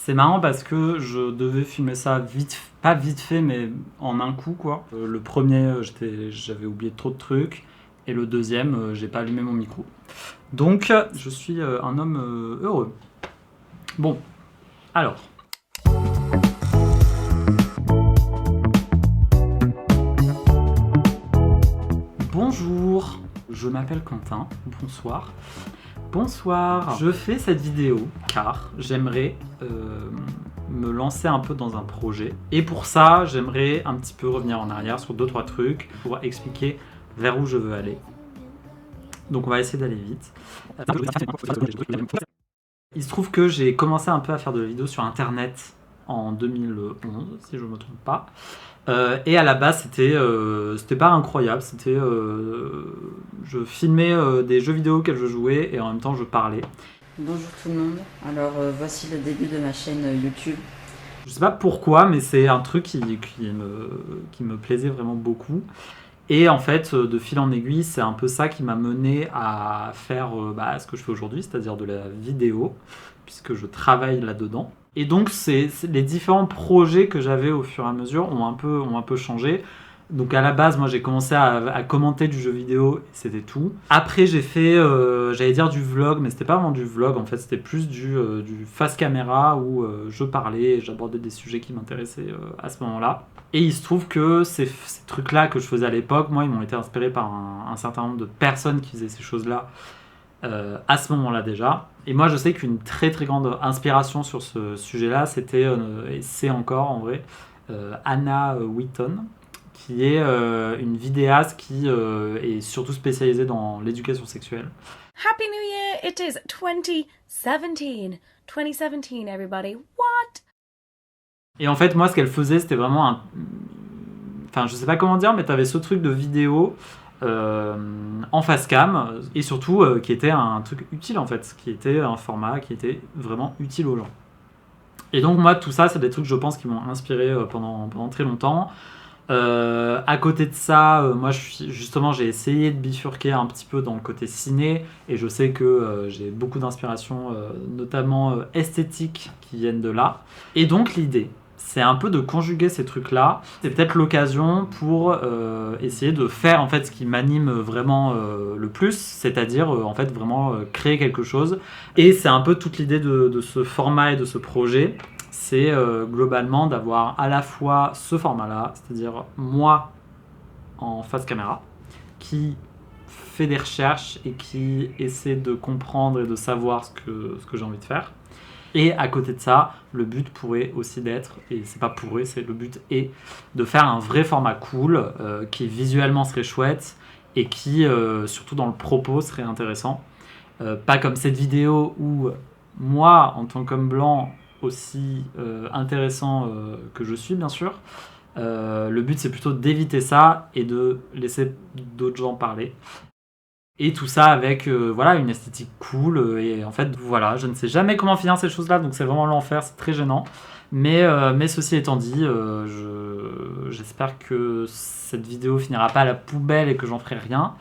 C'est marrant parce que je devais filmer ça pas vite fait, mais en un coup, quoi. Le premier, j'avais oublié trop de trucs. Et le deuxième, j'ai pas allumé mon micro. Donc, je suis un homme heureux. Bon, alors. Bonjour, je m'appelle Quentin. Bonsoir. Bonsoir. Je fais cette vidéo car j'aimerais me lancer un peu dans un projet. Et pour ça, j'aimerais un petit peu revenir en arrière sur 2-3 trucs pour expliquer vers où je veux aller. Donc on va essayer d'aller vite. Il se trouve que j'ai commencé un peu à faire de la vidéo sur internet en 2011, si je ne me trompe pas. Et à la base, c'était pas incroyable. Je filmais des jeux vidéo auxquels je jouais et en même temps je parlais. Bonjour tout le monde, alors voici le début de ma chaîne YouTube. Je sais pas pourquoi, mais c'est un truc qui me plaisait vraiment beaucoup. Et en fait, de fil en aiguille, c'est un peu ça qui m'a mené à faire ce que je fais aujourd'hui, c'est-à-dire de la vidéo, puisque je travaille là-dedans. Et donc, les différents projets que j'avais au fur et à mesure ont un peu changé. Donc à la base, moi j'ai commencé à commenter du jeu vidéo, et c'était tout. Après j'ai fait, j'allais dire du vlog, mais c'était pas vraiment du vlog en fait, c'était plus du face caméra où je parlais et j'abordais des sujets qui m'intéressaient à ce moment-là. Et il se trouve que ces trucs-là que je faisais à l'époque, moi ils m'ont été inspirés par un certain nombre de personnes qui faisaient ces choses-là à ce moment-là déjà. Et moi je sais qu'une très très grande inspiration sur ce sujet-là, c'était, et c'est encore en vrai, Anna Whitton, qui est une vidéaste qui est surtout spécialisée dans l'éducation sexuelle. Happy New Year! It is 2017. 2017, everybody. What? Et en fait, moi, ce qu'elle faisait, c'était vraiment Enfin, je sais pas comment dire, mais t'avais ce truc de vidéo en face cam, et surtout qui était un truc utile, en fait, qui était un format qui était vraiment utile aux gens. Et donc, moi, tout ça, c'est des trucs, je pense, qui m'ont inspiré pendant très longtemps. À côté de ça, moi j'ai essayé de bifurquer un petit peu dans le côté ciné et je sais que j'ai beaucoup d'inspiration, notamment esthétique, qui viennent de là. Et donc l'idée, c'est un peu de conjuguer ces trucs-là. C'est peut-être l'occasion pour essayer de faire en fait ce qui m'anime vraiment le plus, c'est-à-dire en fait vraiment créer quelque chose. Et c'est un peu toute l'idée de ce format et de ce projet. C'est globalement d'avoir à la fois ce format-là, c'est-à-dire moi en face caméra, qui fait des recherches et qui essaie de comprendre et de savoir ce que j'ai envie de faire. Et à côté de ça, le but pourrait aussi d'être, et c'est pas pourrait, c'est le but est de faire un vrai format cool, qui visuellement serait chouette et qui, surtout dans le propos, serait intéressant. Pas comme cette vidéo où moi, en tant qu'homme blanc, aussi intéressant que je suis bien sûr, le but c'est plutôt d'éviter ça et de laisser d'autres gens parler, et tout ça avec une esthétique cool, et en fait voilà, je ne sais jamais comment finir ces choses là, donc c'est vraiment l'enfer, c'est très gênant, mais ceci étant dit, j'espère que cette vidéo finira pas à la poubelle et que j'en ferai rien.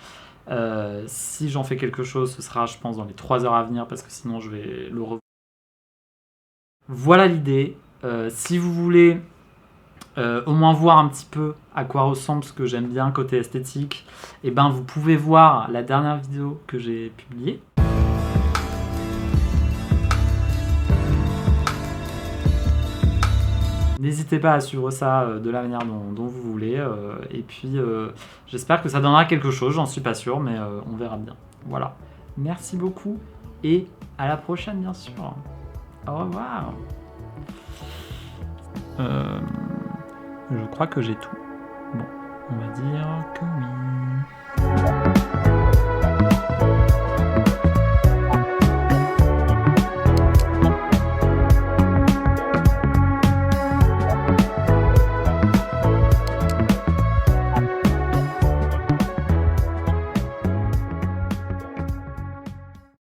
Si j'en fais quelque chose, ce sera je pense dans les 3 heures à venir, parce que sinon je vais le revoir. Voilà l'idée. Si vous voulez au moins voir un petit peu à quoi ressemble ce que j'aime bien côté esthétique, et ben vous pouvez voir la dernière vidéo que j'ai publiée. N'hésitez pas à suivre ça de la manière dont vous voulez. Et puis j'espère que ça donnera quelque chose, j'en suis pas sûr, mais on verra bien. Voilà. Merci beaucoup et à la prochaine bien sûr. Au revoir. Je crois que j'ai tout. Bon, on va dire que oui.